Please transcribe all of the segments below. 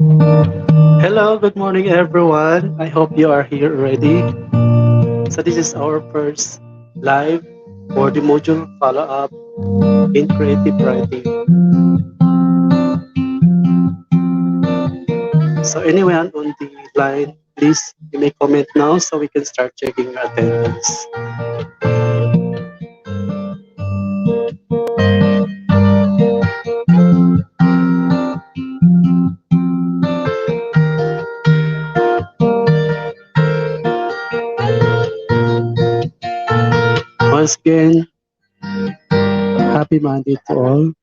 Hello, good morning everyone. I hope you are here already. So this is our first live for the module follow-up in creative writing. So anyone on the line, please you may comment now so we can start checking your attendance. Once again, happy Monday to all.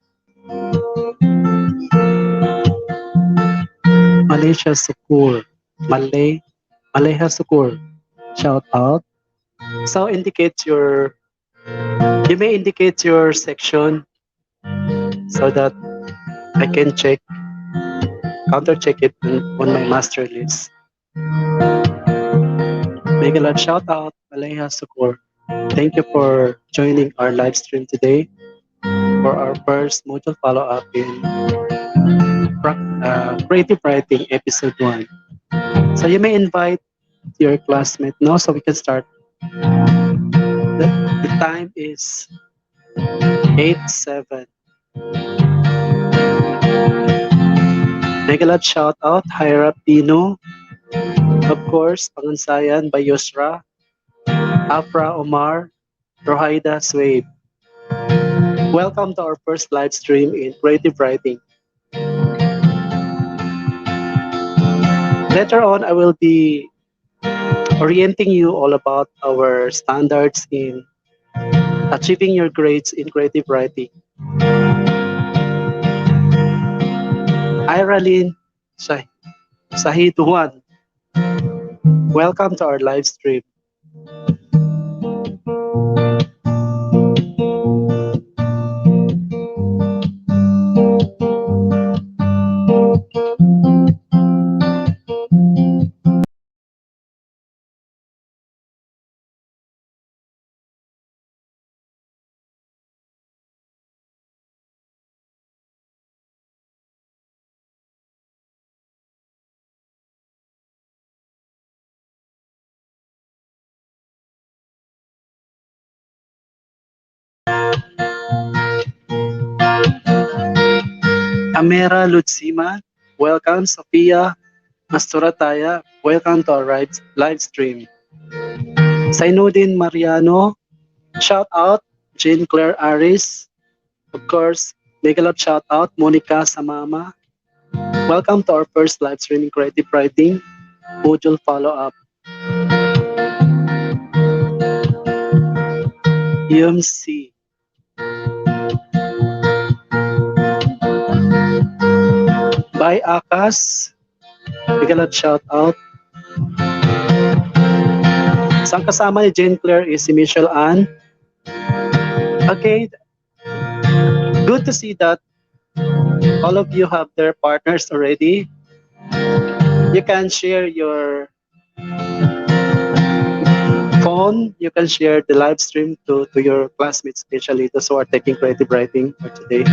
Malaysia Sukur. Malaysia Sukur. Shout out. So you may indicate your section so that I can counter check it on my master list. Mega shout out, Malaysia Sukur. Thank you for joining our live stream today for our first module follow-up in creative writing episode 1. So you may invite your classmate now so we can start. The time is 8:07. Mega shout out, Hyra Pino. Of course, Pangansayan by Yusra, Afra Omar, Rohaida Swabe. Welcome to our first live stream in creative writing. Later on, I will be orienting you all about our standards in achieving your grades in creative writing. Iralyn Sahiduan, welcome to our live stream. Amera Lutsima, welcome. Sophia Masturataya, welcome to our live stream. Sainudin Mariano, shout out. Jean Claire Aris, of course, mega love shout out. Monica Samama, welcome to our first live stream in creative writing module follow-up. UMC. By Akas, mega love shout out. Isang kasama ni Jane Claire is si Michelle Ann. Okay, good to see that all of you have their partners already. You can share your phone, you can share the live stream to your classmates, especially those who are taking creative writing for today.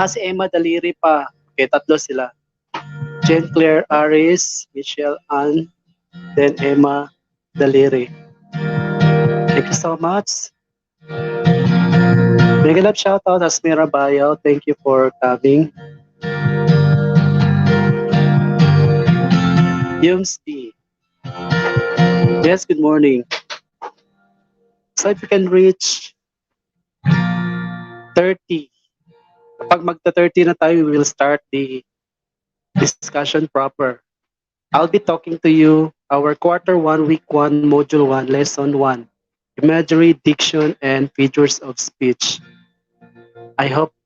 Si Emma Daliri pa. Okay, tatlo sila. Jane Claire Aris, Michelle Ann, then Emma Daliri. Thank you so much. Mega love shout out Asmira Bayo. Thank you for coming. Yumsty. Yes, good morning. So if you can reach 30, kapag magta-30 na tayo, we will start the discussion proper. I'll be talking to you our quarter 1, week 1, module 1, lesson 1, imagery, diction, and figures of speech. I hope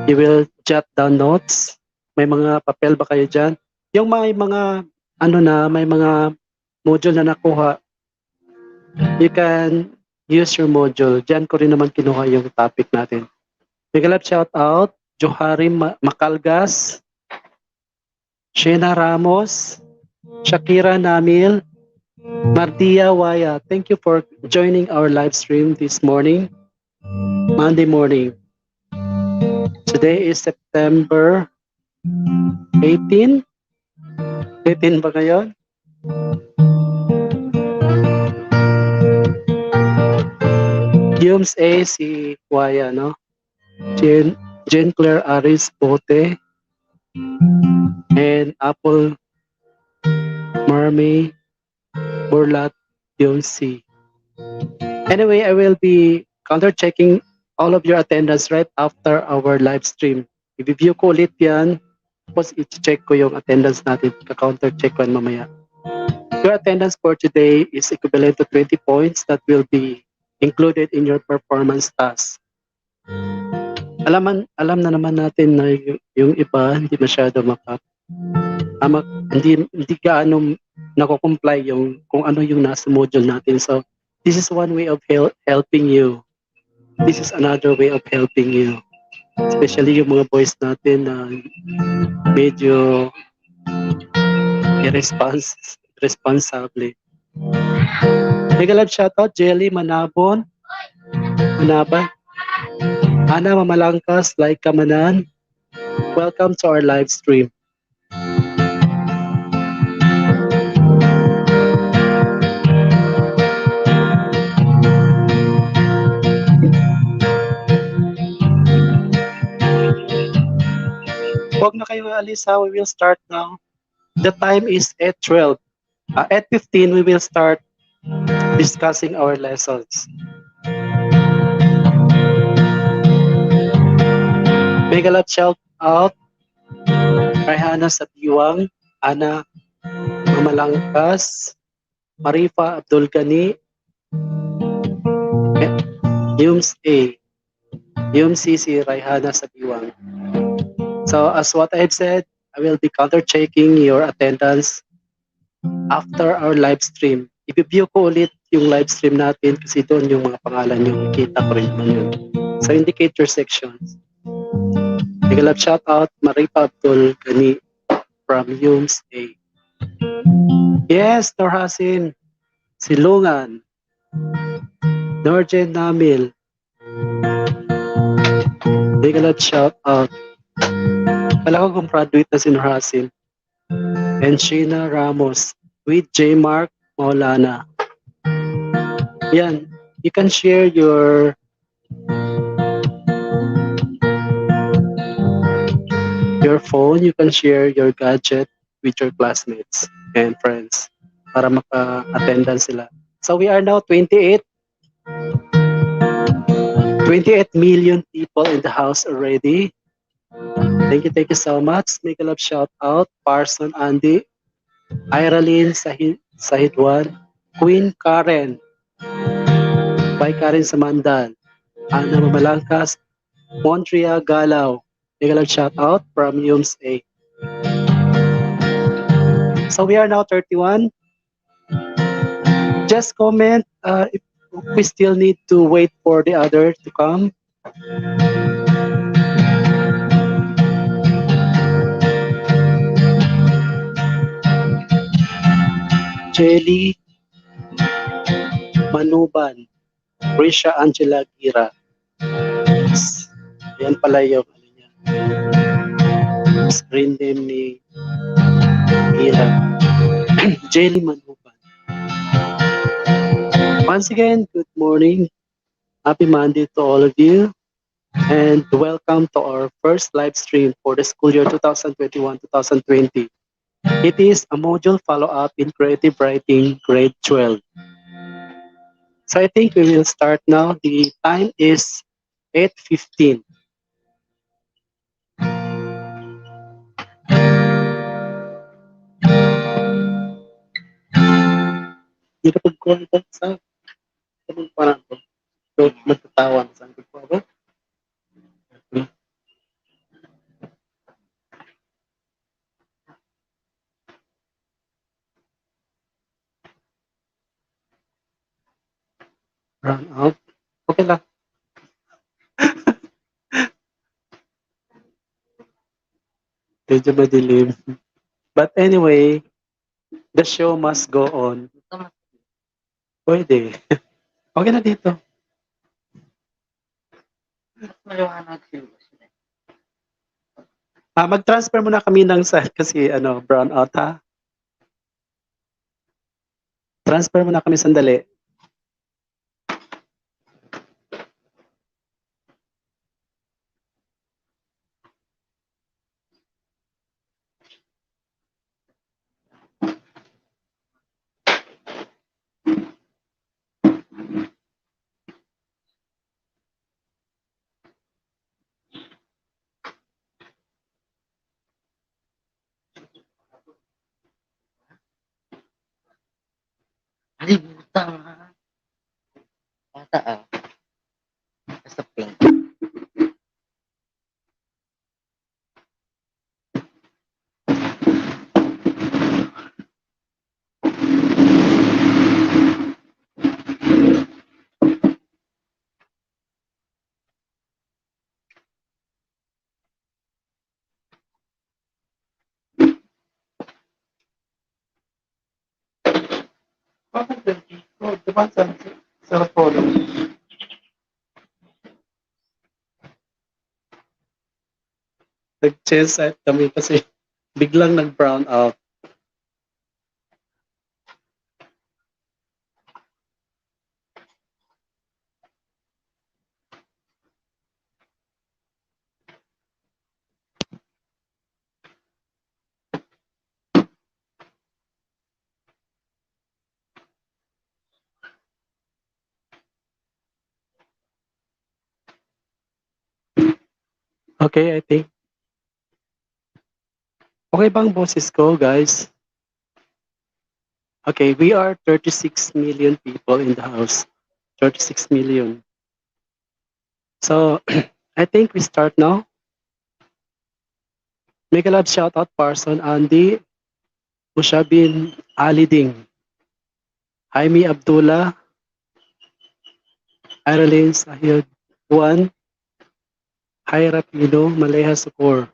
you will jot down notes. May mga papel ba kayo dyan? Yung may mga may mga module na nakuha, you can use your module. Diyan ko rin naman kinuha yung topic natin. Mega love shout out, Johari Makalgas, Shena Ramos, Shakira Namil, Martia Waya. Thank you for joining our live stream this morning, Monday morning. Today is September 18? 18 ba ngayon? Humes A, si Waya, no? Jane Claire Aris Bote, and Apple Marmay Burlat Humes C. Anyway, I will be counter-checking all of your attendance right after our live stream. I-review ko ulit yan. Tapos i-check ko yung attendance natin. Ka-counter-check ko yan mamaya. Your attendance for today is equivalent to 20 points that will be included in your performance task. Alam na naman natin na yung iba hindi masyado hindi gaano nako-comply yung kung ano yung nasa module natin. So this is one way of helping you. This is another way of helping you. Especially yung mga boys natin na medyo irresponsible. Mega love shoutout, Jelly Manaban, Ana Mamalangkas, Like Kamanan. Welcome to our live stream. Huwag na kayo alis ha, we will start now. The time is at 12. At 15, we will start discussing our lessons. Mega love shout out, Rayhana Sabiwang, Ana Mamalangkas, Marifa Abdul Gani, Yums A, Yums C, Rayhana Sabiwang. So as what I've said, I will be counter-checking your attendance after our live stream. I-view ko ulit yung live stream natin kasi doon yung mga pangalan yung kita ko rin naman yun. So indicate your sections. Mega love shout out, Marifa Abdul Gani from Yums A. Yes, Nur Hasim, Silungan, Norjen Namil. Mega love shout out. Kala ko kung graduate na si Nur Hasim. And Sheena Ramos with J. Mark Maulana. Yan, you can share your phone, you can share your gadget with your classmates and friends para maka-attendance sila. So we are now 28 million people in the house already. Thank you so much. Make a love shout out, Parson Andy, Iralyn Sahidwan, Queen Karen, by Karen Samandan, Ana Mamalangkas, Montria Galaw. Make a love shout out from Yums A. So we are now 31. Just comment if we still need to wait for the other to come. Jelly Manuban, Risha Angela Gira. Yan pala yung screen name ni Gira. Jelly Manuban. Once again, good morning. Happy Monday to all of you. And welcome to our first live stream for the school year 2021-2020. It is a module follow-up in creative writing, grade 12. So I think we will start now. The time is 8:15. Hindi ka pag-contact sa parang ito magtatawan sa pagpapag. Run out. Okay lang. Medyo madilim. But anyway, the show must go on. Pwede. Okay na dito. Mag-transfer muna kami ng set kasi brown out ha. Transfer muna kami sandali. Kalimutan ha. Bata Basta pink. Bakit diba sa cellphone? Nag-change set kami kasi biglang nag-brown out. Okay, I think. Okay bang boses ko, guys? Okay, we are 36 million people in the house. 36 million. So, I think we start now. Make a love shout out person Andy, Mushabin Aliding, Jaime Abdullah, Irelyn Sahid Juan, Hyra Pino, Maleha Sukor,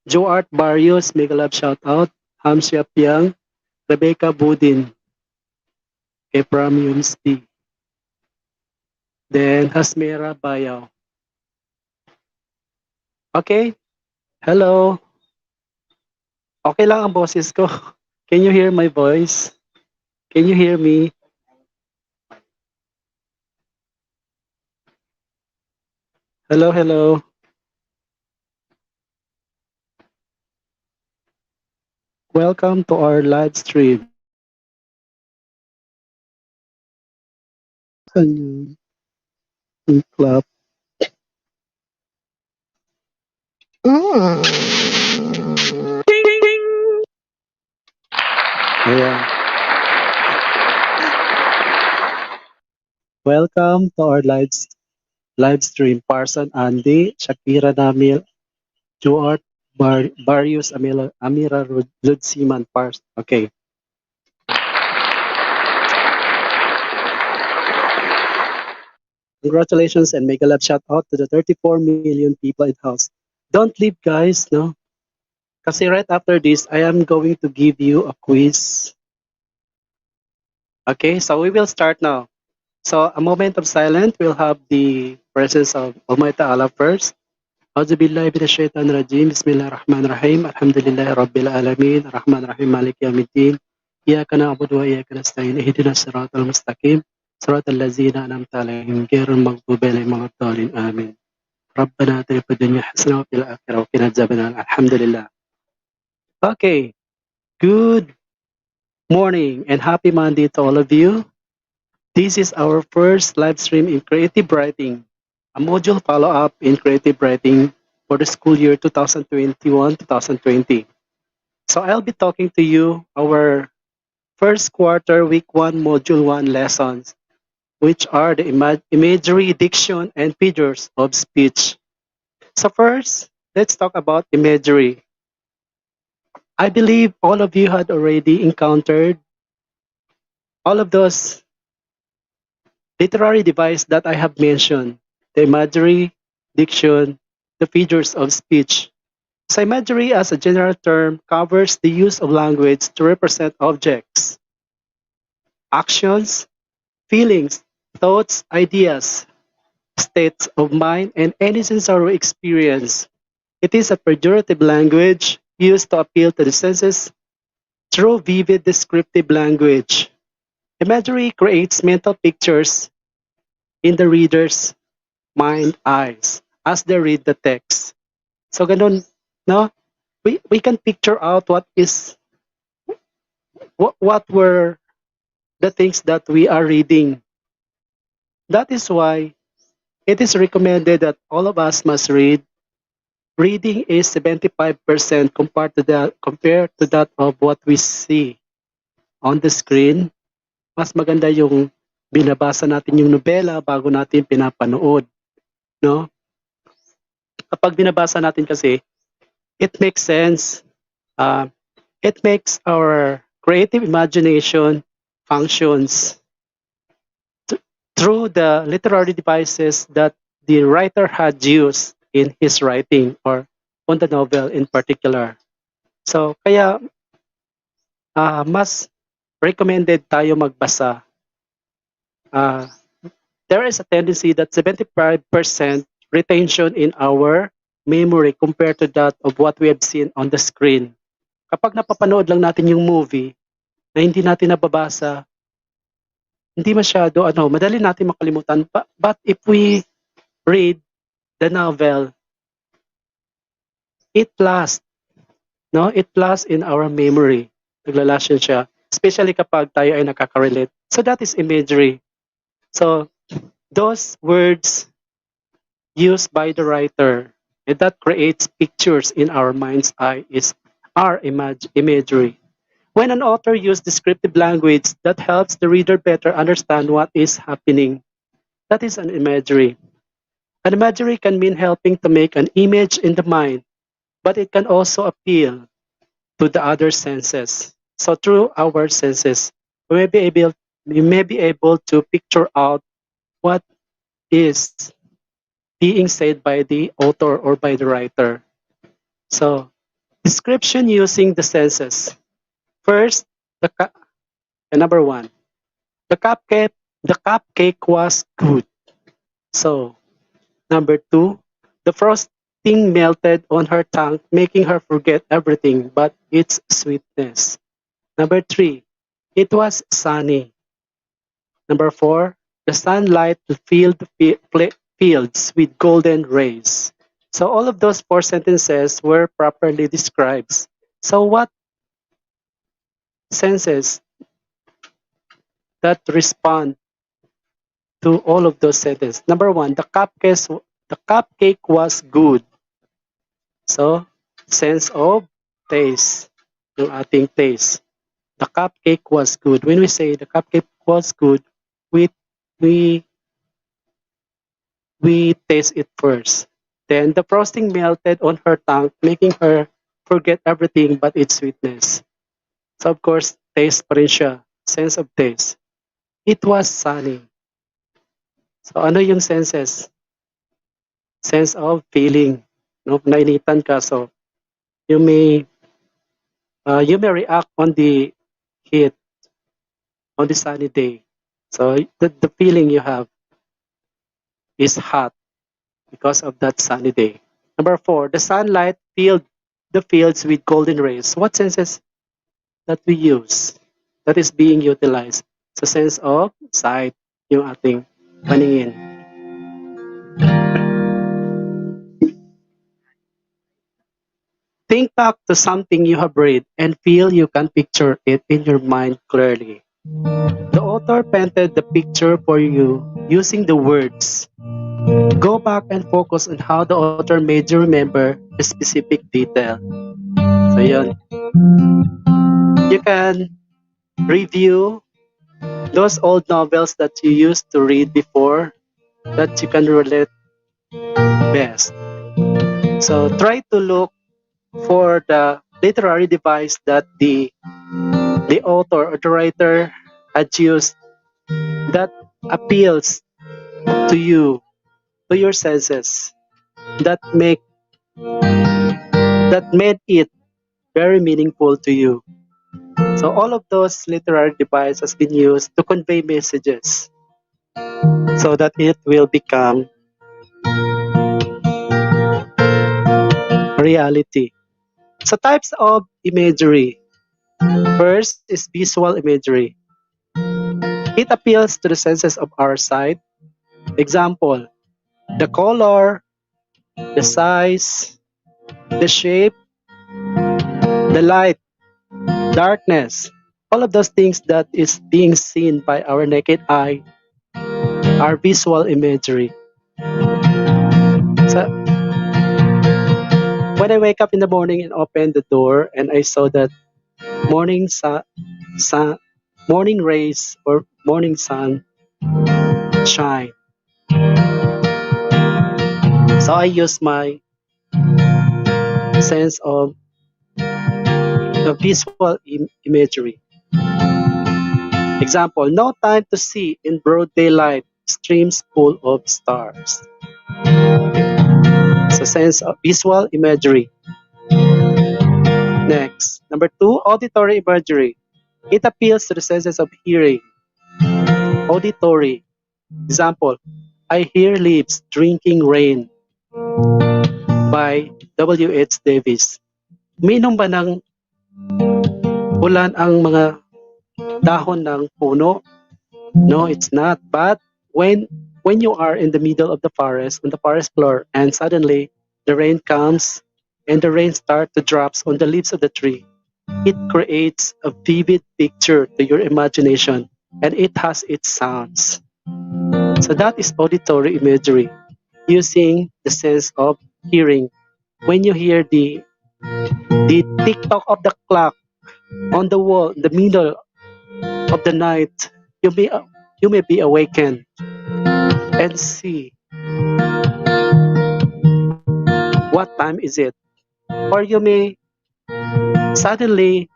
Joe Art Barrios, make a love shout out, Hamsia Piang, Rebecca Budin, Kepram Yunsti, then Hasmera Bayaw. Okay, hello. Okay lang ang boses ko. Can you hear my voice? Can you hear me? Hello, hello. Welcome to our live stream. Can you clap? Ayan. Welcome to our live stream. Parson Andy, Shakira Namil, Stuart Barrios Amira Ludsiman Pars. Okay. Congratulations and make a love shout out to the 34 million people in house. Don't leave, guys, no? Kasi right after this, I am going to give you a quiz. Okay, so we will start now. So a moment of silence, we'll have the presence of Almighty Allah first. أعوذ بالله من الشيطان الرجيم بسم الله الرحمن الرحيم الحمد لله رب العالمين الرحمن الرحيم مالك يوم الدين إياك نعبد وإياك نستعين اهدنا الصراط المستقيم صراط الذين أنعمت عليهم غير المغضوب عليهم ولا الضالين آمين ربنا آتنا في الدنيا حسنة وفي الآخرة وقنا عذاب النار الحمد لله. Okay, good morning and happy Monday to all of you. This is our first live stream in creative writing, a module follow-up in creative writing for the school year 2021-2020. So I'll be talking to you our first quarter week 1 module 1 lessons, which are the imagery, diction, and figures of speech. So first, let's talk about imagery. I believe all of you had already encountered all of those literary devices that I have mentioned, the imagery, diction, the figures of speech. So imagery as a general term covers the use of language to represent objects, actions, feelings, thoughts, ideas, states of mind, and any sensory experience. It is a figurative language used to appeal to the senses through vivid descriptive language. Imagery creates mental pictures in the reader's mind eyes as they read the text. So ganun, no? We can picture out what were the things that we are reading. That is why it is recommended that all of us must read. Reading is 75% compared to that of what we see on the screen. Mas maganda yung binabasa natin yung nobela bago natin pinapanood, no? Kapag binabasa natin kasi, it makes sense. Uh, it makes our creative imagination functions through the literary devices that the writer had used in his writing or on the novel in particular. So, kaya mas recommended tayo magbasa. There is a tendency that 75% retention in our memory compared to that of what we have seen on the screen. Kapag napapanood lang natin yung movie na hindi natin nababasa, hindi masyado, madali natin makalimutan. But if we read the novel, it lasts, no? It lasts in our memory. Naglalasyon siya. Especially kapag tayo ay nakaka-relate. So that is imagery. So those words used by the writer and that creates pictures in our mind's eye is our imagery. When an author uses descriptive language that helps the reader better understand what is happening, that is an imagery. An imagery can mean helping to make an image in the mind, but it can also appeal to the other senses. So through our senses, we may be able to picture out what is being said by the author or by the writer. So, description using the senses. First, number one, the cupcake was good. So, number two, the frosting melted on her tongue, making her forget everything but its sweetness. Number three, it was sunny. Number four, the sunlight filled the fields with golden rays. So all of those four sentences were properly described. So what senses that respond to all of those sentences? Number one, the cupcake was good. So sense of taste, yung ating taste. The cupcake was good. When we say the cupcake was good, we taste it first. Then the frosting melted on her tongue, making her forget everything but its sweetness. So of course, taste pa rin siya. Sense of taste. It was sunny. So ano yung senses? Sense of feeling. No, nainitan ka, so you may react on the heat on the sunny day. So the feeling you have is hot because of that sunny day. Number four, the sunlight filled the fields with golden rays. What senses that we use that is being utilized? Sa sense of sight, yung ating paningin. Think back to something you have read and feel you can picture it in your mind clearly. The author painted the picture for you using the words. Go back and focus on how the author made you remember a specific detail. So yun. You can review those old novels that you used to read before that you can relate best. So try to look for the literary device that the author or the writer had used that appeals to you, to your senses, that made it very meaningful to you. So all of those literary devices has been used to convey messages so that it will become reality. So types of imagery. First is visual imagery. It appeals to the senses of our sight. Example, the color, the size, the shape, the light, darkness. All of those things that is being seen by our naked eye are visual imagery. So when I wake up in the morning and open the door and I saw that morning sun, morning rays or morning sun shine. So I use my sense of the visual imagery. Example, no time to see in broad daylight, streams full of stars. So sense of visual imagery. Next, number 2, auditory imagery. It appeals to the senses of hearing. Auditory. Example, I hear leaves drinking rain by W.H. Davis. Uminom ba ng ulan ang mga dahon ng puno? No, it's not. But when you are in the middle of the forest, on the forest floor, and suddenly the rain comes and the rain starts to drop on the leaves of the tree, it creates a vivid picture to your imagination, and it has its sounds. So that is auditory imagery, using the sense of hearing. When you hear the tick-tock of the clock on the wall in the middle of the night, you may be awakened and see what time is it. Or you may suddenly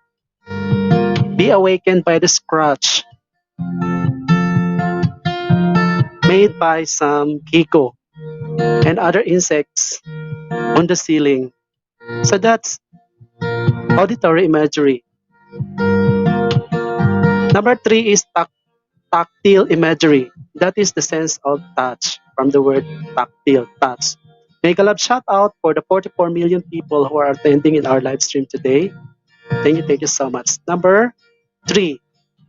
be awakened by the scratch made by some gecko and other insects on the ceiling. So that's auditory imagery. Number 3 is tactile imagery. That is the sense of touch, from the word tactile, touch. Make a love shout out for the 44 million people who are attending in our live stream today. Thank you so much. Number 3,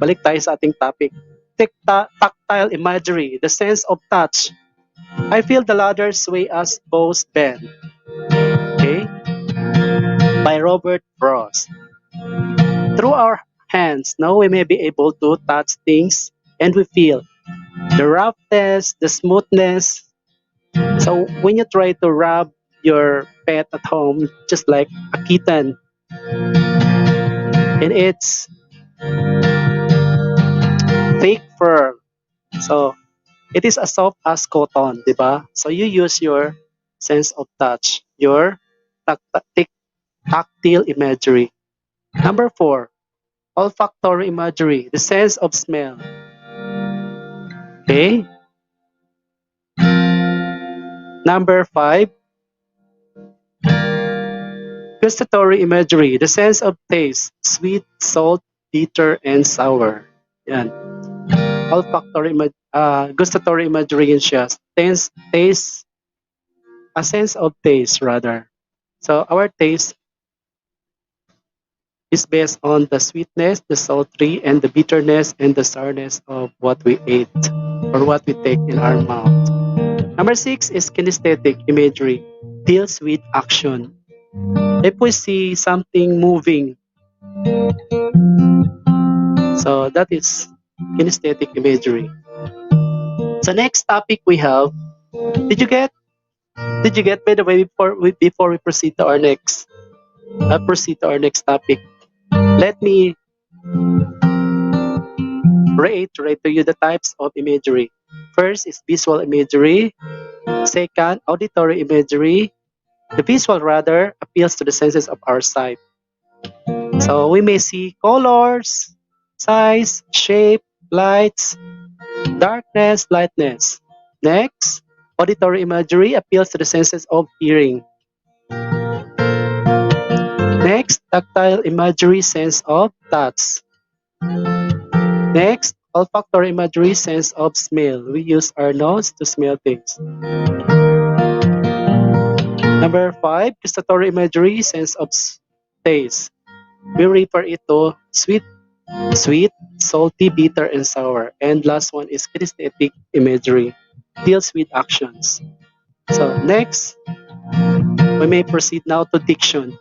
balik tayo sa ating topic. Tactile imagery, the sense of touch. I feel the ladder sway as bows bend. Okay? By Robert Frost. Through our hands, now we may be able to touch things and we feel the roughness, the smoothness. So when you try to rub your pet at home, just like a kitten, and it's fake fur. So it is as soft as cotton, di ba? So you use your sense of touch, your tactile imagery. Number 4, olfactory imagery, the sense of smell. Okay? Number 5, gustatory imagery, the sense of taste, sweet, salt, bitter, and sour. Yan. Gustatory imagery yun siya. Taste, a sense of taste rather. So our taste is based on the sweetness, the sultry, and the bitterness and the sourness of what we ate or what we take in our mouth. Number 6 is kinesthetic imagery, deals with action. If we see something moving, so that is kinesthetic imagery. So next topic we have, did you get by the way before we proceed to our next topic? Let me reiterate to you the types of imagery. First is visual imagery. Second, auditory imagery. The visual rather appeals to the senses of our sight. So we may see colors, size, shape, lights, darkness, lightness. Next, auditory imagery appeals to the senses of hearing. Next, tactile imagery, sense of touch. Next, olfactory imagery, sense of smell. We use our nose to smell things. Number 5, gustatory imagery, sense of taste. We refer it to sweet, salty, bitter, and sour. And last one is kinesthetic imagery, deals with actions. So next, we may proceed now to diction.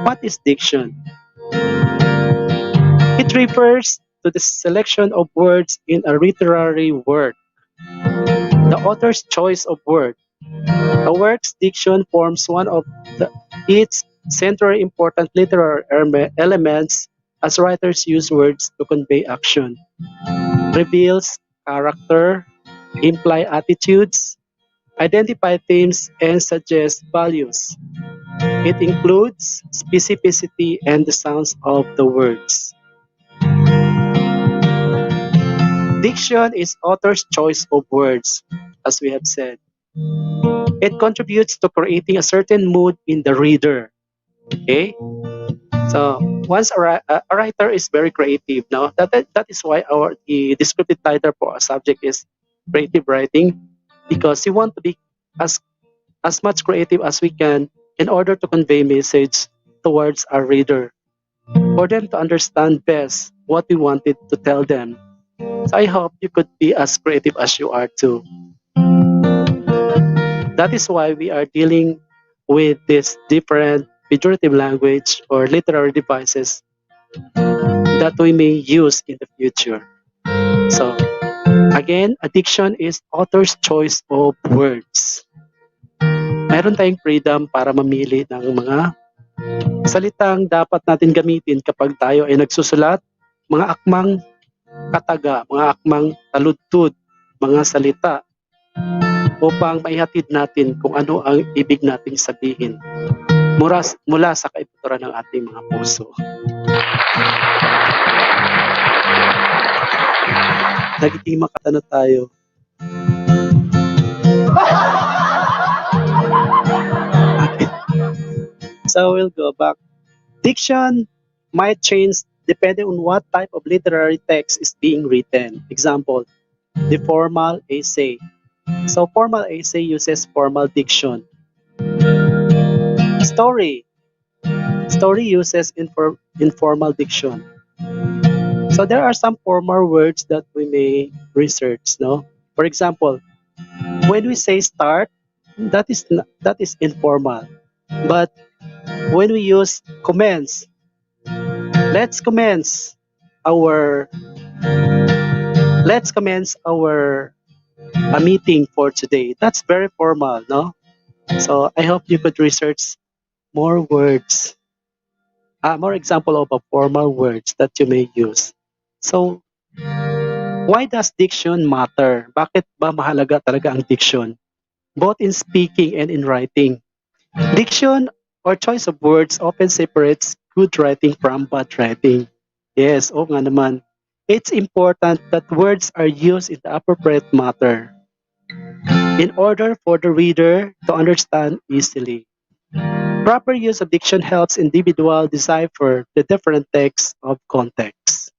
What is diction? It refers to the selection of words in a literary work, the author's choice of word. A work's diction forms one of its centrally important literary elements as writers use words to convey action, reveals character, imply attitudes, identify themes, and suggest values. It includes specificity and the sounds of the words. Diction is author's choice of words, as we have said. It contributes to creating a certain mood in the reader. Okay? So once a writer is very creative, no, that is why the descriptive title for our subject is creative writing, because we want to be as much creative as we can in order to convey message towards our reader, for them to understand best what we wanted to tell them. So I hope you could be as creative as you are too. That is why we are dealing with this different figurative language or literary devices that we may use in the future. So, again, addiction is author's choice of words. Meron tayong freedom para mamili ng mga salitang dapat natin gamitin kapag tayo ay nagsusulat, mga akmang kataga, mga akmang taludtod, mga salita upang maihatid natin kung ano ang ibig nating sabihin mula sa kaibuturan ng ating mga puso. Nagiging makatano tayo. Okay. So we'll go back. Diction might change depending on what type of literary text is being written. Example, the formal essay. So formal essay uses formal diction. Story uses informal diction. So there are some formal words that we may research, no? For example, when we say start, that is informal. But when we use commence, let's commence our meeting for today. That's very formal, no? So I hope you could research more words, more example of formal words that you may use. So why does diction matter? Bakit ba mahalaga talaga ang diction? Both in speaking and in writing. Diction or choice of words often separates good writing from bad writing. Yes, oo nga naman. It's important that words are used in the appropriate manner in order for the reader to understand easily. Proper use of diction helps individuals decipher the different texts of context.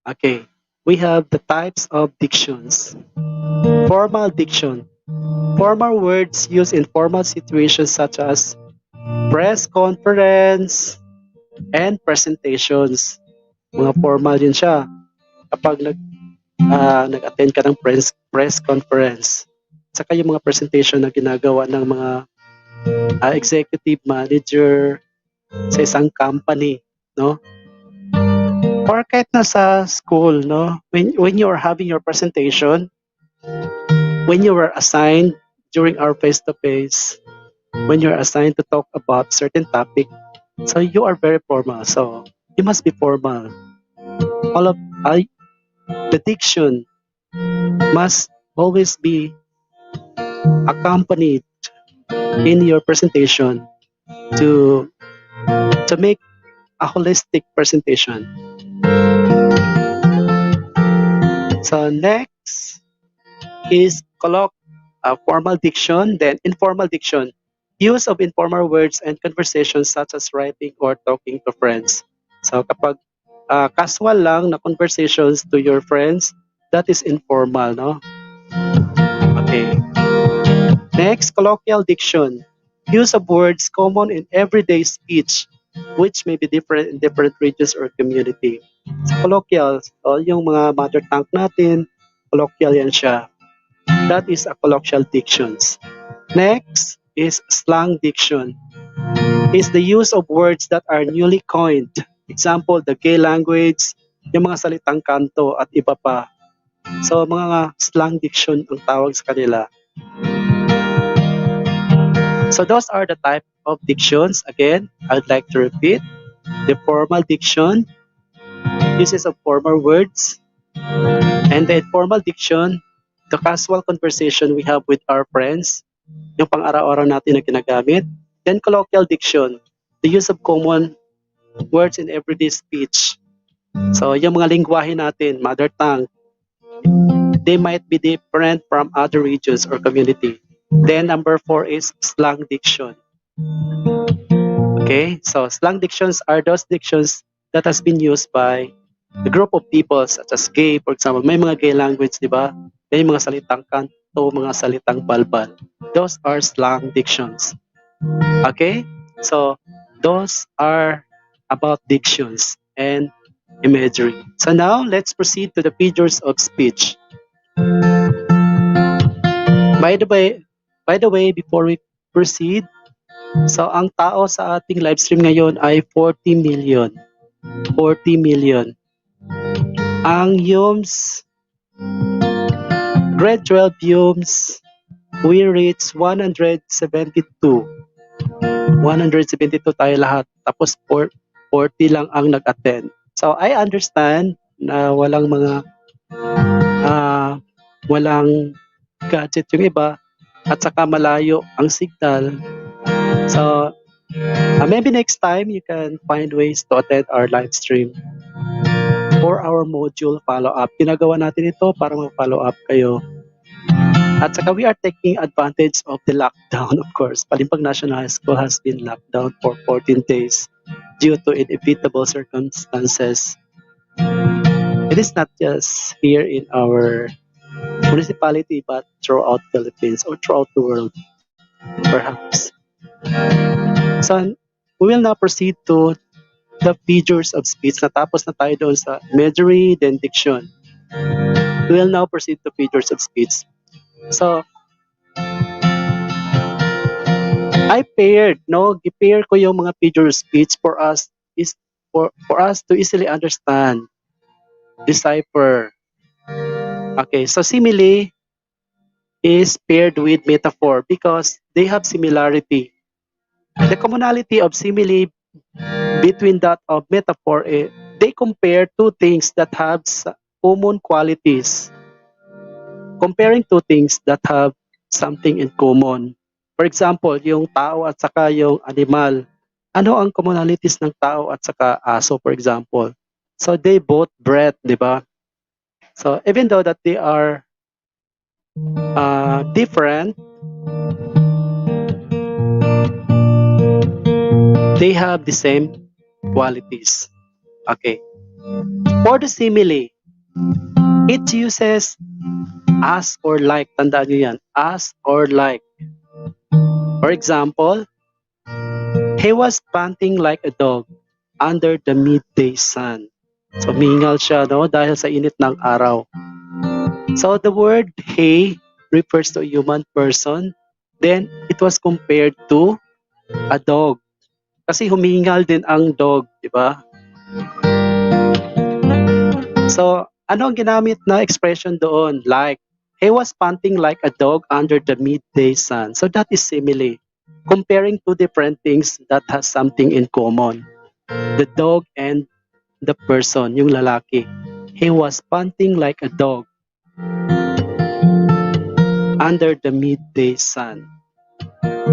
Okay, we have the types of dictions. Formal diction. Formal words used in formal situations such as press conference and presentations. Mga formal yun siya. Kapag nag-attend ka ng press conference. Saka yung mga presentation na ginagawa ng mga executive manager sa isang company, no? Or kahit na sa school, no? When you are having your presentation, when you were assigned during our face-to-face, when you're assigned to talk about certain topic, so you are very formal. So you must be formal. The diction must always be accompanied in your presentation to make a holistic presentation. So next is formal diction, then informal diction. Use of informal words and conversations such as writing or talking to friends. So kapag casual lang na conversations to your friends, that is informal, no? Okay. Next, colloquial diction. use of words common in everyday speech, which may be different in different regions or community. Sa colloquial, yung mga mother tongue natin, colloquial yan siya. That is a colloquial dictions. Next is slang diction. Is the use of words that are newly coined. Example, the gay language, yung mga salitang kanto at iba pa. So, mga slang diction ang tawag sa kanila. So, those are the type of dictions. Again, I'd like to repeat. The formal diction, uses of formal words. And the informal diction, the casual conversation we have with our friends, yung pang-araw-araw natin na ginagamit. Then colloquial diction, the use of common words in everyday speech. So, yung mga lingwahe natin, mother tongue, they might be different from other regions or community. Then number 4 is slang diction. Okay, so slang dictions are those dictions that has been used by a group of people such as gay, for example. May mga gay language, di ba? May mga salitang kanto, mga salitang balbal. Those are slang dictions. Okay, so those are about dictions and imagery. So now, let's proceed to the figures of speech. By the way, before we proceed, so ang tao sa ating live stream ngayon ay 40 million. 40 million. Ang YUMS, grade 12 YUMS, we reach 172. 172 tayo lahat. Tapos 40 lang ang nag-attend. So I understand na walang gadget yung iba at saka malayo ang signal. So maybe next time you can find ways to attend our live stream for our module follow-up. Ginagawa natin ito para mag-follow up kayo. At saka we are taking advantage of the lockdown, of course. Palimpag National High School has been locked down for 14 days due to inevitable circumstances. It is not just here in our municipality, but throughout Philippines or throughout the world, perhaps. So, we will now proceed to the figures of speech. Natapos na tayo doon sa imagery, then diction. We will now proceed to figures of speech. So, I paired, no? I-pair ko yung mga figure of speech for us to easily understand, decipher. Okay, so simile is paired with metaphor because they have similarity. The commonality of simile between that of metaphor, they compare two things that have common qualities. Comparing two things that have something in common. For example, yung tao at saka yung animal. Ano ang commonalities ng tao at saka aso, for example? So they both breathe, di ba? So even though that they are different, they have the same qualities. Okay. For the simile, it uses as or like. Tandaan nyo yan. As or like. For example, he was panting like a dog under the midday sun. So, mingal siya, no? Dahil sa init ng araw. So, the word he refers to a human person. Then, it was compared to a dog. Kasi humingal din ang dog, di ba? So, ano ang ginamit na expression doon? Like, he was panting like a dog under the midday sun. So, that is simile. Comparing two different things that has something in common. The dog and the person, yung lalaki. He was panting like a dog under the midday sun.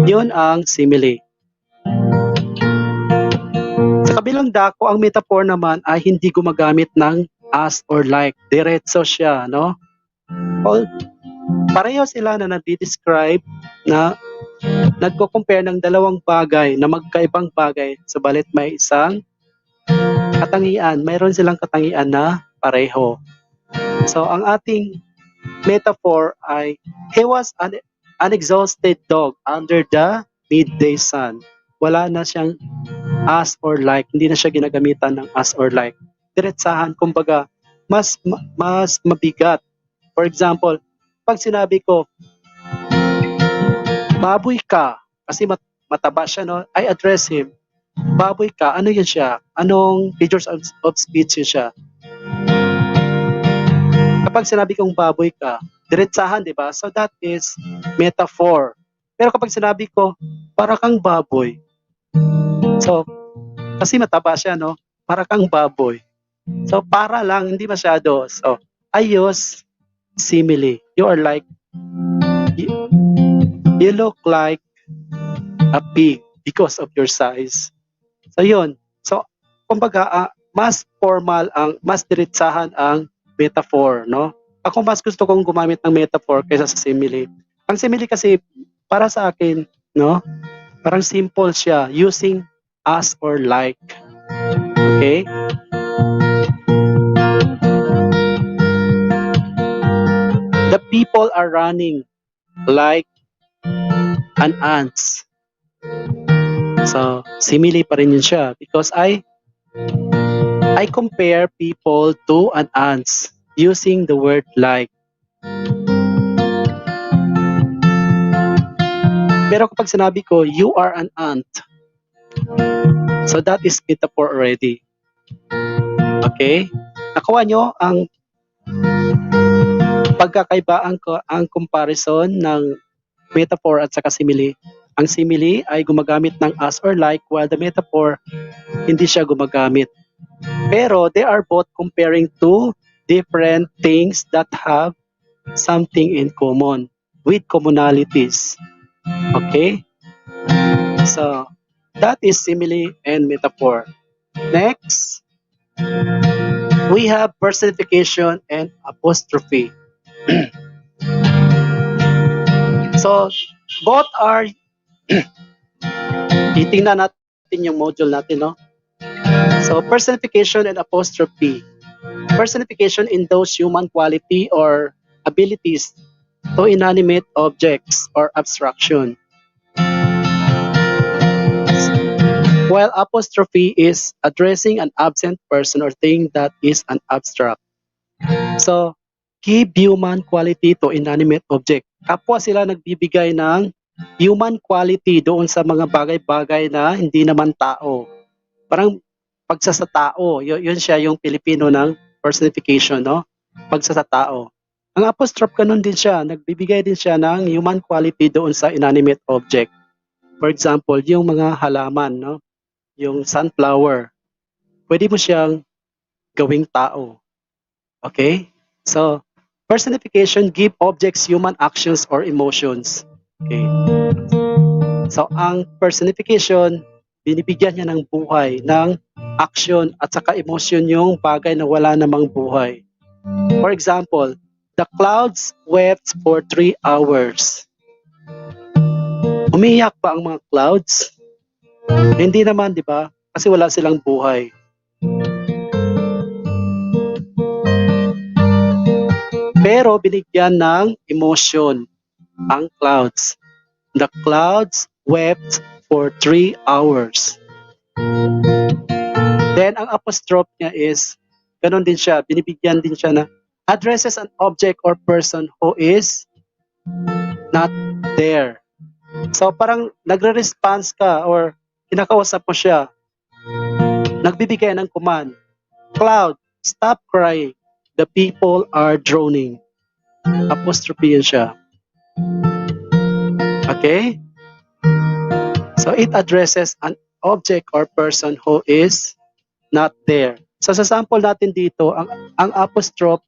Yun ang simile. Sa kabilang dako, ang metaphor naman ay hindi gumagamit ng as or like. Diretso siya, no? Pareho sila na nadi-describe na nagko-compare ng dalawang bagay na magkaibang bagay, subalit may isang katangian. Mayroon silang katangian na pareho. So, ang ating metaphor ay, he was an exhausted dog under the midday sun. Wala na siyang as or like, hindi na siya ginagamitan ng as or like. Diretsahan, kumbaga, mas mabigat. For example, pag sinabi ko, baboy ka, kasi mataba siya, no? I address him, baboy ka, ano yun siya? Anong figures of speech yun siya? Kapag sinabi kong baboy ka, diretsahan, di ba? So that is metaphor. Pero kapag sinabi ko, para kang baboy, so, kasi mataba siya, no? Para kang baboy. So, para lang, hindi masyado. So, I use simile. You are like, you look like a pig because of your size. So, yun. So, kumbaga, mas formal mas diretsahan ang metaphor, no? Ako mas gusto kong gumamit ng metaphor kaysa sa simile. Ang simile kasi, para sa akin, no? Parang simple siya, using as or like. Okay? The people are running like an ants. So, simile pa rin yun siya because I compare people to an ants using the word like. Pero kapag sinabi ko, you are an ant, so that is metaphor already. Okay? Nakuha nyo ang pagkakaiba, ang comparison ng metaphor at saka simile. Ang simile ay gumagamit ng as or like while the metaphor hindi siya gumagamit. Pero they are both comparing two different things that have something in common with commonalities. Okay? So, that is simile and metaphor. Next, we have personification and apostrophe. So, both are titingnan natin yung module natin, no? So, personification and apostrophe. Personification endows human quality or abilities to inanimate objects or abstraction. While apostrophe is addressing an absent person or thing that is an abstract. So, give human quality to inanimate object. Kapwa sila nagbibigay ng human quality doon sa mga bagay-bagay na hindi naman tao. Parang pagsasatao, yun siya yung Pilipino ng personification, no? Pagsasatao. Ang apostrophe ganun din siya, nagbibigay din siya ng human quality doon sa inanimate object. For example, yung mga halaman, no? Yung sunflower, pwede mo siyang gawing tao. Okay? So, personification give objects human actions or emotions. Okay? So, ang personification, binibigyan niya ng buhay, ng action at saka emotion yung bagay na wala namang buhay. For example, the clouds wept for 3 hours. Umiyak ba ang mga clouds? Hindi naman, di ba? Kasi wala silang buhay. Pero binigyan ng emotion ang clouds. The clouds wept for 3 hours. Then, ang apostrophe niya is, ganun din siya, binibigyan din siya na addresses an object or person who is not there. So, parang nagre-response ka or kinakausap mo siya. Nagbibigay ng command. Cloud, stop crying. The people are droning. Apostrophe yun siya. Okay? So, it addresses an object or person who is not there. So, sa sample natin dito, ang apostrophe,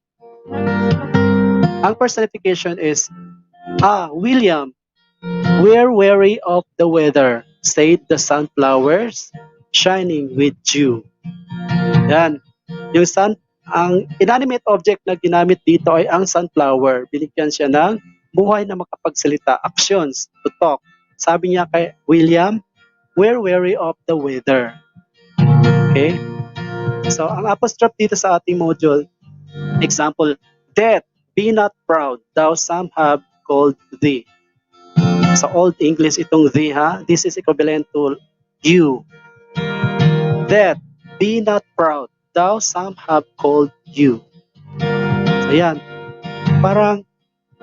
ang personification is, William, we're wary of the weather, said the sunflowers, shining with dew. Yan. Yung ang inanimate object na ginamit dito ay ang sunflower. Binigyan siya ng buhay na makapagsalita, actions, to talk. Sabi niya kay William, we're wary of the weather. Okay? So, ang apostrophe dito sa ating module, example, Death, be not proud, thou some have called thee. Sa Old English itong the ha, this is equivalent to you. That, be not proud, thou some have called you. So yan, parang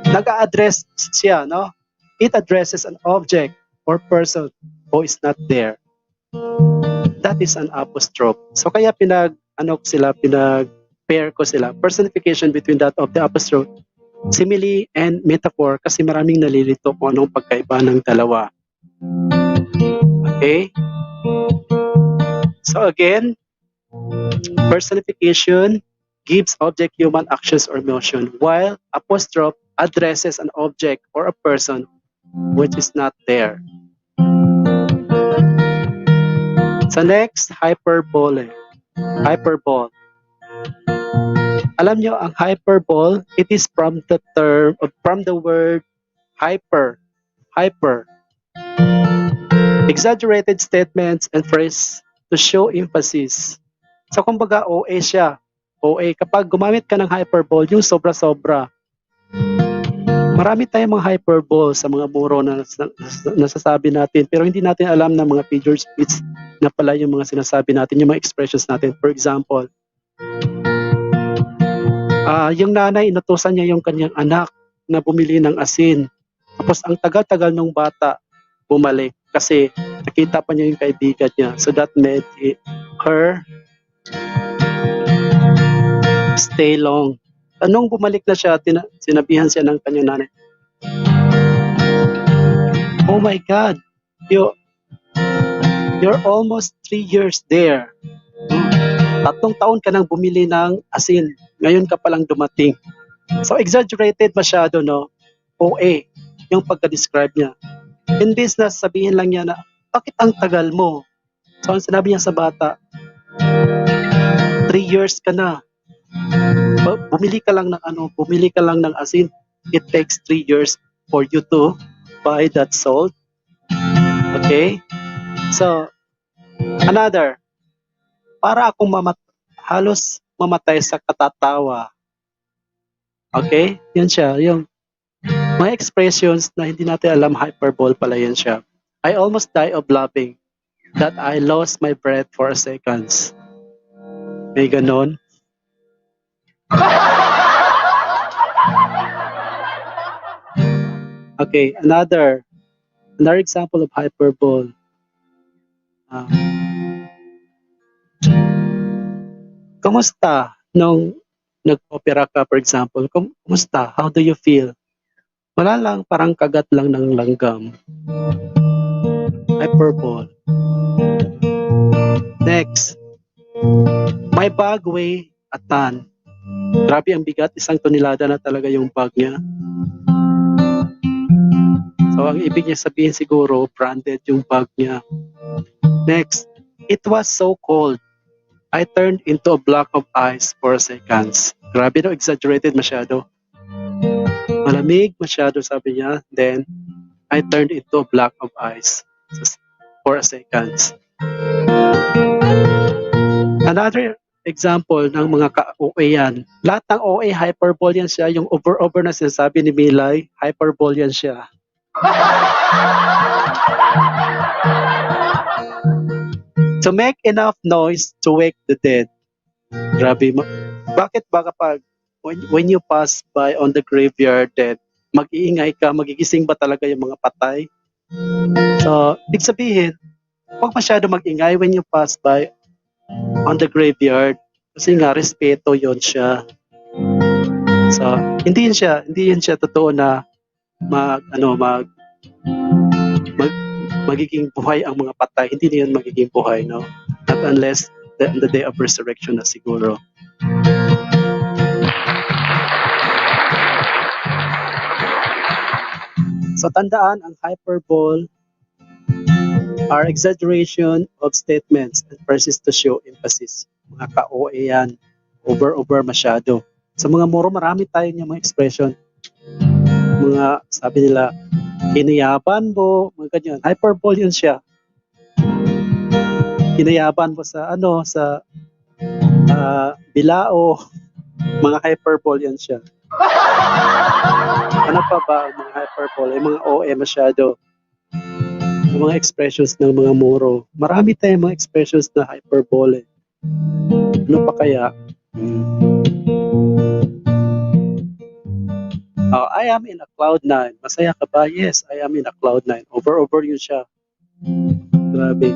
nag-a-address siya, no? It addresses an object or person who is not there. That is an apostrophe. So kaya pinag-pair ko sila. Personification between that of the apostrophe, simile and metaphor, kasi maraming nalilito kung anong pagkaiba ng dalawa. Okay? So again, personification gives object human actions or motion, while apostrophe addresses an object or a person which is not there. So next, hyperbole. Hyperbole. Alam nyo, ang hyperbole, it is from the word hyper. Hyper. Exaggerated statements and phrase to show emphasis. So kumbaga OA siya. OA. Kapag gumamit ka ng hyperbole, yung sobra-sobra. Marami tayong mga hyperbole sa mga muro na nasasabi natin, pero hindi natin alam na mga figure speech na pala yung mga sinasabi natin, yung mga expressions natin. For example, yung nanay, inutusan niya yung kanyang anak na bumili ng asin. Tapos ang tagal-tagal ng bata bumalik kasi nakita pa niya yung kaibigan niya. So that made her stay long. Anong bumalik na siya, sinabihan siya ng kanyang nanay, "Oh my God, you're almost 3 years there. 3 taon ka nang bumili ng asin. Ngayon ka palang dumating." So exaggerated masyado, no? OA, yung pagka-describe niya. Imbis na sabihin lang niya na, bakit ang tagal mo? So ang sinabi niya sa bata, 3 years ka na. Bumili ka lang ng asin. It takes 3 years for you to buy that salt. Okay? So, another, para akong halos mamatay sa katatawa. Okay? Yan siya. Yung mga expressions na hindi natin alam, hyperbole pala yan siya. I almost die of laughing that I lost my breath for seconds. May ganon. Okay, another example of hyperbole. Kumusta nung nag-opera ka, for example? Kumusta? How do you feel? Wala lang, parang kagat lang ng langgam. Hyperbole. Next, my bag weigh a ton. Grabe ang bigat, 1 tonelada na talaga yung bag niya. So, ang ibig niya sabihin siguro, branded yung bag niya. Next, it was so cold. I turned into a block of ice for seconds. Grabe no, exaggerated masyado. Malamig masyado, sabi niya. Then, I turned into a block of ice for seconds. Another example ng mga ka-OA yan. Lahat ng OA, hyperbole yan siya. Yung over na sinasabi ni Milay, hyperbole yan siya. To make enough noise to wake the dead. Grabe. Bakit ba kapag when you pass by on the graveyard dead, mag-iingay ka, magigising ba talaga yung mga patay? So, ibig sabihin, huwag masyado mag-ingay when you pass by on the graveyard. Kasi nga, respeto yon siya. So, hindi yun siya totoo na magiging buhay ang mga patay. Hindi na yun magiging buhay, no? Not unless the day of resurrection na siguro. So, tandaan, ang hyperbole are exaggeration of statements and phrases to show emphasis. Mga ka-OA yan. Over masyado. Sa mga moro, marami tayo yung mga expression. Mga, sabi nila, hinayaban mo, mga ganyan. Hyperbole yun siya. Hinayaban mo sa bilao, mga hyperbole yan siya. Ano pa ba ang mga hyperbole? Yung mga OE masyado. Yung mga expressions ng mga muro. Marami tayong mga expressions na hyperbole. Ano pa kaya? I am in a cloud nine. Masaya ka ba? Yes, I am in a cloud nine. Over yun siya. Grabe.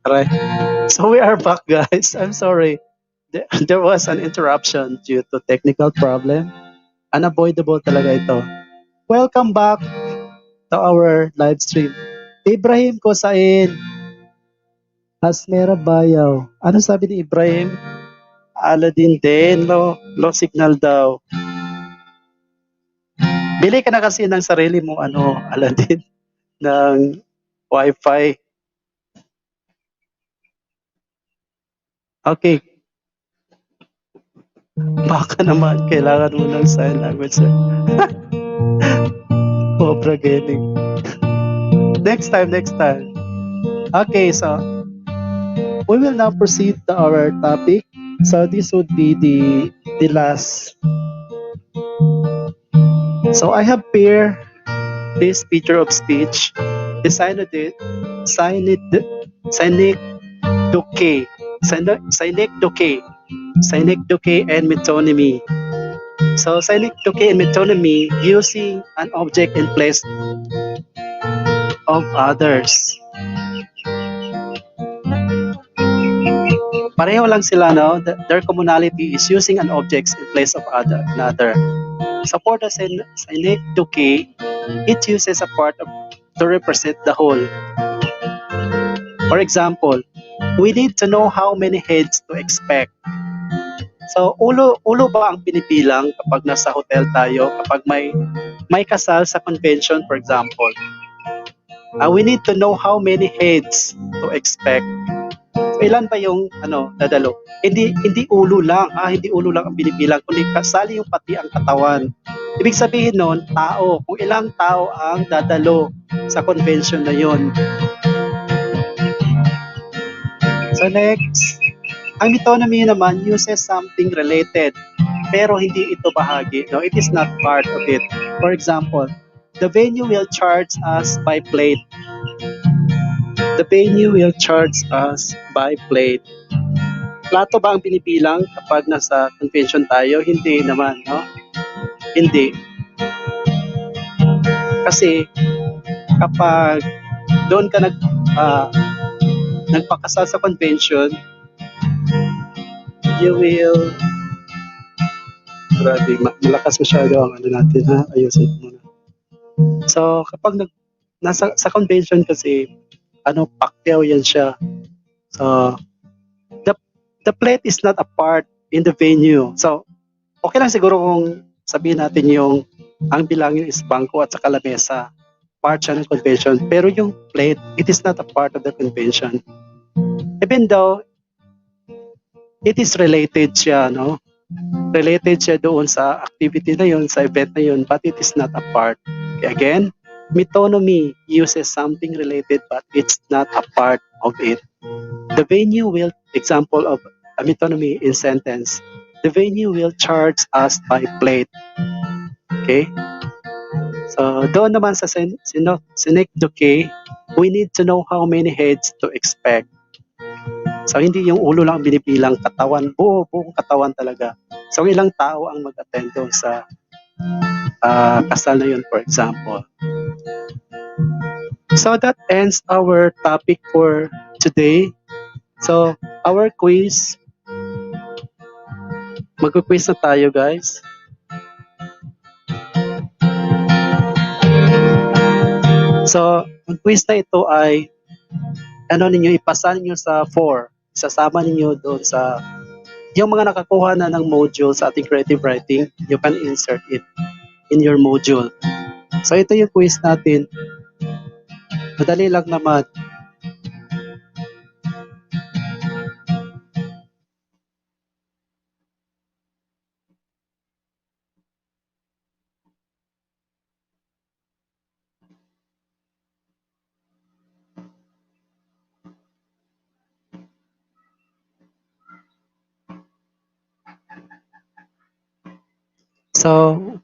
Right. So we are back, guys. I'm sorry. There was an interruption due to technical problem. Unavoidable talaga ito. Welcome back to our live stream. Ibrahim Kosain, Hasmera Bayaw. Ano sabi ni Ibrahim? Aladdin din, low signal daw. Bili ka na kasi ng sarili mo, Aladdin, ng Wi-Fi. Okay. Baka naman, kailangan mo ng sign language. Cobra Gaming. Next time. Okay, so we will now proceed to our topic. So this would be the last. So I have here this feature of speech, the synecdoche, and metonymy. So synecdoche and metonymy using an object in place of others. Pareho lang sila, no? Their commonality is using an object in place of another. So for the synecdoche, it uses a part to represent the whole. For example, we need to know how many heads to expect. So ulo ba ang pinipilang kapag nasa hotel tayo, kapag may kasal sa convention, for example? We need to know how many heads to expect. So ilan ba yung dadalo? Hindi ulo lang, hindi ulo lang ang pinipilang, kundi kasali yung pati ang katawan. Ibig sabihin nun, tao, kung ilang tao ang dadalo sa convention na yon. So next, ang metonymy naman uses something related, pero hindi ito bahagi. No, it is not part of it. For example, the venue will charge us by plate. The venue will charge us by plate. Plato ba ang pinipilang kapag nasa convention tayo? Hindi naman, no? Hindi. Kasi kapag doon ka nagpakasal sa convention, you will grabe, malakas masyado ang natin, ha? Ayusin ko muna. So, kapag sa convention kasi, Pacquiao yan siya. So, the plate is not a part in the venue. So, okay lang siguro kung sabihin natin ang bilangin is bangko at saka lamesa. Part siya ng convention. Pero yung plate, it is not a part of the convention. Even though, it is related siya, no? Related siya doon sa activity na yun, sa event na yun, but it is not a part. Okay, again, metonymy uses something related, but it's not a part of it. The venue will, example of a metonymy in sentence, the venue will charge us by plate. Okay? So, doon naman sa synecdoche, we need to know how many heads to expect. So, hindi yung ulo lang binibilang, katawan, buong katawan talaga. So, ilang tao ang mag-attend doon sa kasal na yun, for example. So, that ends our topic for today. So, our quiz, mag-quiz na tayo, guys. So, ang quiz na ito ay ipasa ninyo sa 4. Isasama ninyo doon sa yung mga nakakuha na ng module sa ating creative writing, you can insert it in your module. So, ito yung quiz natin. Madali lang naman. So,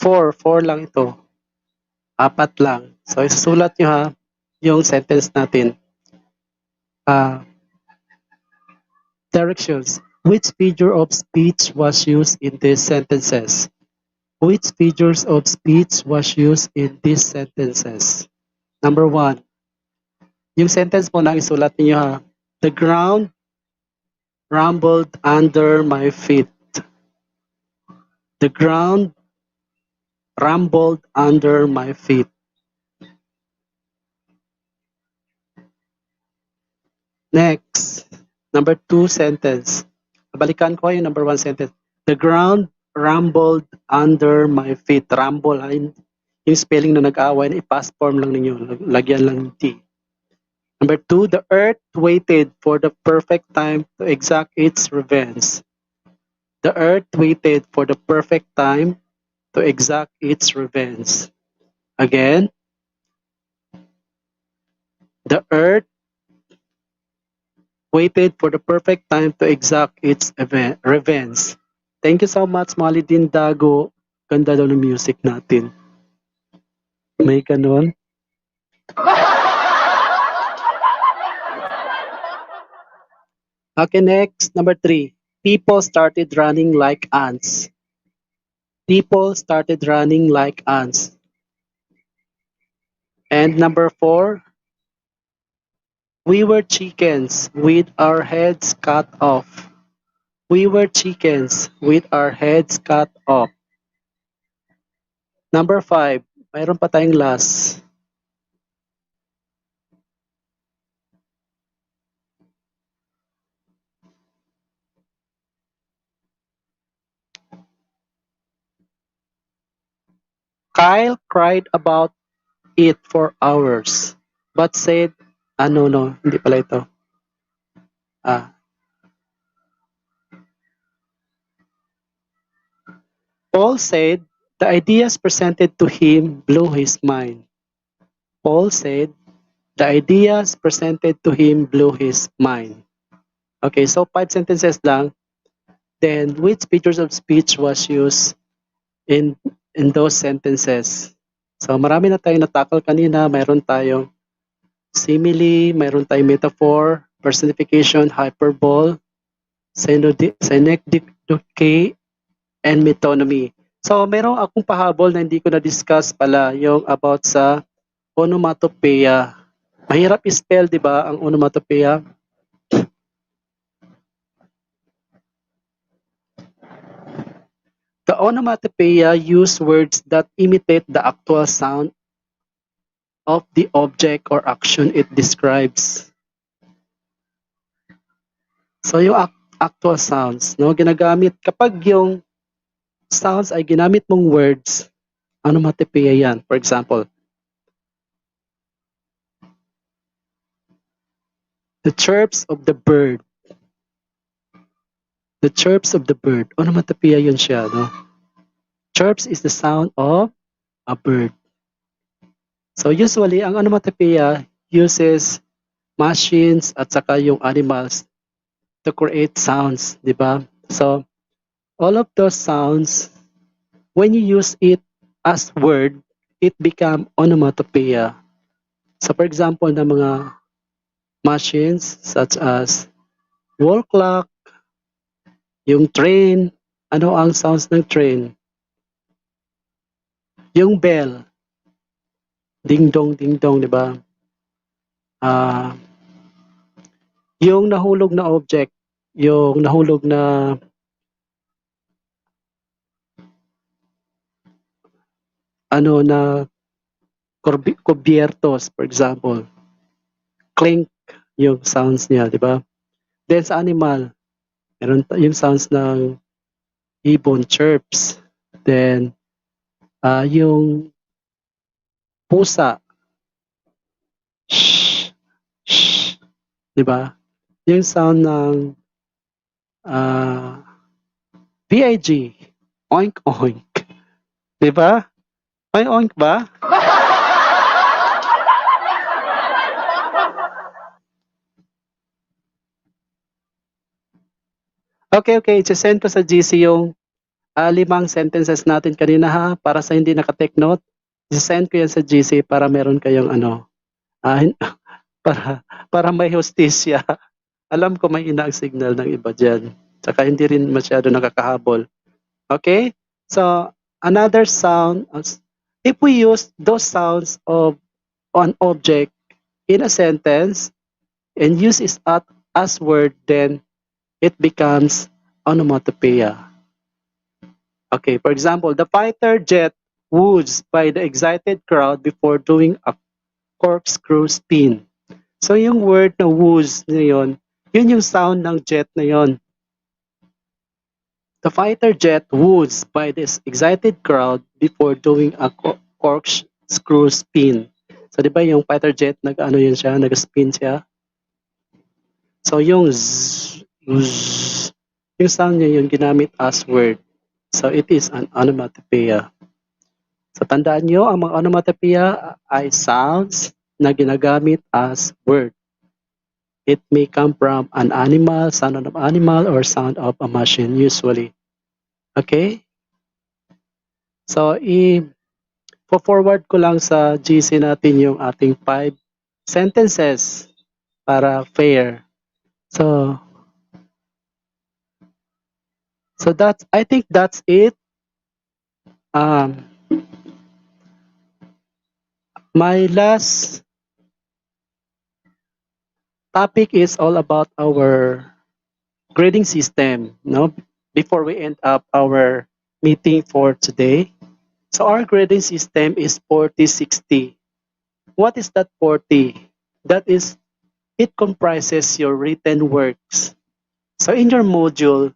4 lang ito. 4 lang. So, isusulat nyo, ha, yung sentence natin. Directions. Which figure of speech was used in these sentences? Which figures of speech was used in these sentences? Number 1. Yung sentence mo na isulat niyo, ha. The ground rumbled under my feet. The ground rumbled under my feet. Next, number 2 sentence. Balikan ko yung number 1 sentence. The ground rumbled under my feet. Rumble, yung spelling na nag-away, i-past form lang ninyo. Lagyan lang ng T. Number 2, the earth waited for the perfect time to exact its revenge. The earth waited for the perfect time to exact its revenge. Again, the earth waited for the perfect time to exact its revenge. Thank you so much, Molly Dindago. Ganda daw ng music natin. May ganun. Okay, next, number 3. People started running like ants. People started running like ants. And number 4, we were chickens with our heads cut off. We were chickens with our heads cut off. Number 5, mayroon pa tayong last. Kyle cried about it for hours, but said, no, hindi pala ito. Paul said the ideas presented to him blew his mind. Paul said the ideas presented to him blew his mind. Okay, so 5 sentences lang. Then, which figures of speech was used in those sentences? So, marami na tayong natakal kanina. Mayroon tayong simile, mayroon tayong metaphor, personification, hyperbole, synecdoche, and metonymy. So, meron akong pahabol na hindi ko na-discuss pala, yung about sa onomatopoeia. Mahirap i-spell, di ba, ang onomatopoeia? The onomatopoeia use words that imitate the actual sound of the object or action it describes. So, yung actual sounds, no, ginagamit kapag yung sounds ay ginamit mong words, onomatopoeia yan. For example, the chirps of the bird. The chirps of the bird. Onomatopoeia yun siya, no? Chirps is the sound of a bird. So usually, ang onomatopoeia uses machines at saka yung animals to create sounds, di ba? So, all of those sounds, when you use it as word, it become onomatopoeia. So, for example, ng mga machines such as wall clock, yung train, ano ang sounds ng train? Yung bell, ding dong, di ba? Yung nahulog na object, yung nahulog na kubiertos, for example. Clink yung sounds niya, di ba? Then sa animal, meron yung sounds ng ibon, chirps. Then, yung pusa, shh, shh, di ba? Yung sound ng BIG, oink oink. Di ba? Oink oink ba? Okay. I-send ko sa GC yung 5 sentences natin kanina ha, para sa hindi naka-take note. I-send ko yan sa GC para meron kayong para may hostisya. Alam ko may ina ang signal ng iba dyan. Tsaka hindi rin masyado nakakahabol. Okay? So, another sound, if we use those sounds of an object in a sentence and use it as word, then it becomes onomatopoeia. Okay, for example, the fighter jet woos by the excited crowd before doing a corkscrew spin. So yung word na woos na yun yung sound ng jet na yon. The fighter jet woos by this excited crowd before doing a corkscrew spin. So, di ba yung fighter jet, nag-ano yun siya, nag-spin siya. So, yung zzz, zzz, yung sound niya yun ginamit as word. So, it is an onomatopoeia. So, tandaan nyo, ang mga onomatopoeia ay sounds na ginagamit as word. It may come from an animal, sound of an animal, or sound of a machine usually. Okay? So, forward ko lang sa GC natin yung ating 5 sentences para fair. So, I think that's it. My last topic is all about our grading system, no? Before we end up our meeting for today. So our grading system is 40-60. What is that 40? That is, it comprises your written works. So in your module,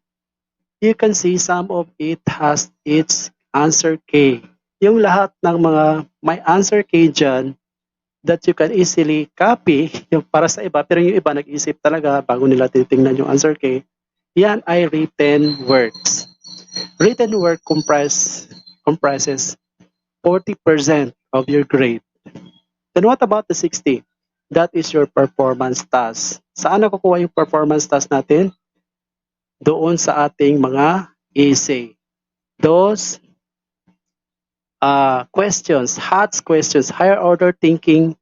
you can see some of it has its answer key. Yung lahat ng mga may answer key dyan that you can easily copy yung para sa iba, pero yung iba nag-isip talaga bago nila titingnan yung answer key, yan ay written works. Written work comprises 40% of your grade. Then what about the 60? That is your performance task. Saan nakukuha yung performance task natin? Doon sa ating mga essay. Those questions, HOTS questions, higher order thinking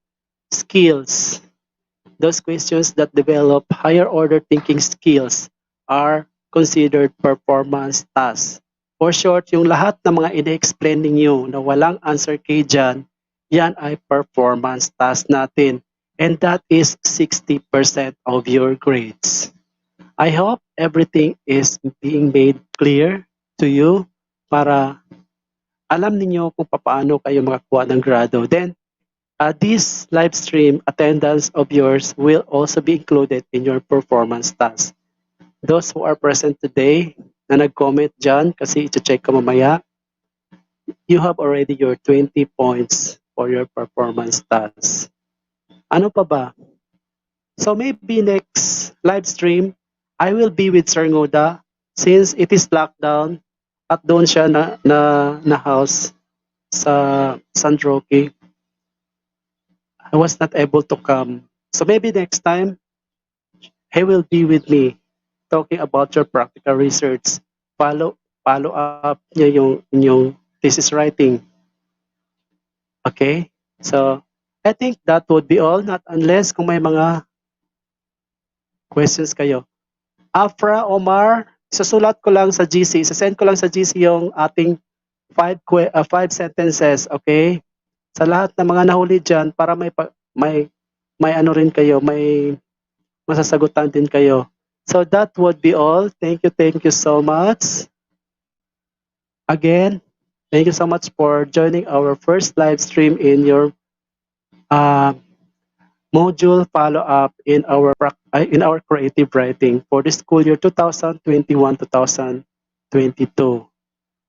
skills. Those questions that develop higher order thinking skills are considered performance tasks. For short, yung lahat ng mga ina-explain ninyo na walang answer key dyan, yan ay performance task natin. And that is 60% of your grades. I hope everything is being made clear to you para alam ninyo kung paano kayo makakuha ng grado. Then, this live stream attendance of yours will also be included in your performance task. Those who are present today na nag-comment dyan, kasi iti-check ko mamaya, you have already your 20 points for your performance task. Ano pa ba? So maybe next live stream, I will be with Sir Ngoda since it is lockdown at doon siya na house sa San Roque. I was not able to come. So maybe next time, he will be with me talking about your practical research. Follow up niya yung thesis writing. Okay? So, I think that would be all, not unless kung may mga questions kayo. Afra, Omar, sasulat ko lang sa GC, sasend ko lang sa GC yung ating 5 sentences, okay? Sa lahat ng mga nahuli dyan, para may ano rin kayo, may masasagutan din kayo. So that would be all. Thank you so much. Again, thank you so much for joining our first live stream in your module follow-up in our creative writing for the school year 2021-2022.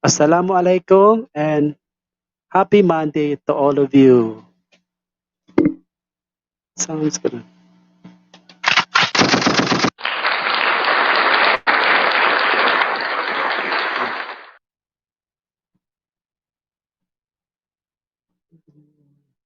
Assalamualaikum and happy Monday to all of you. Sounds good.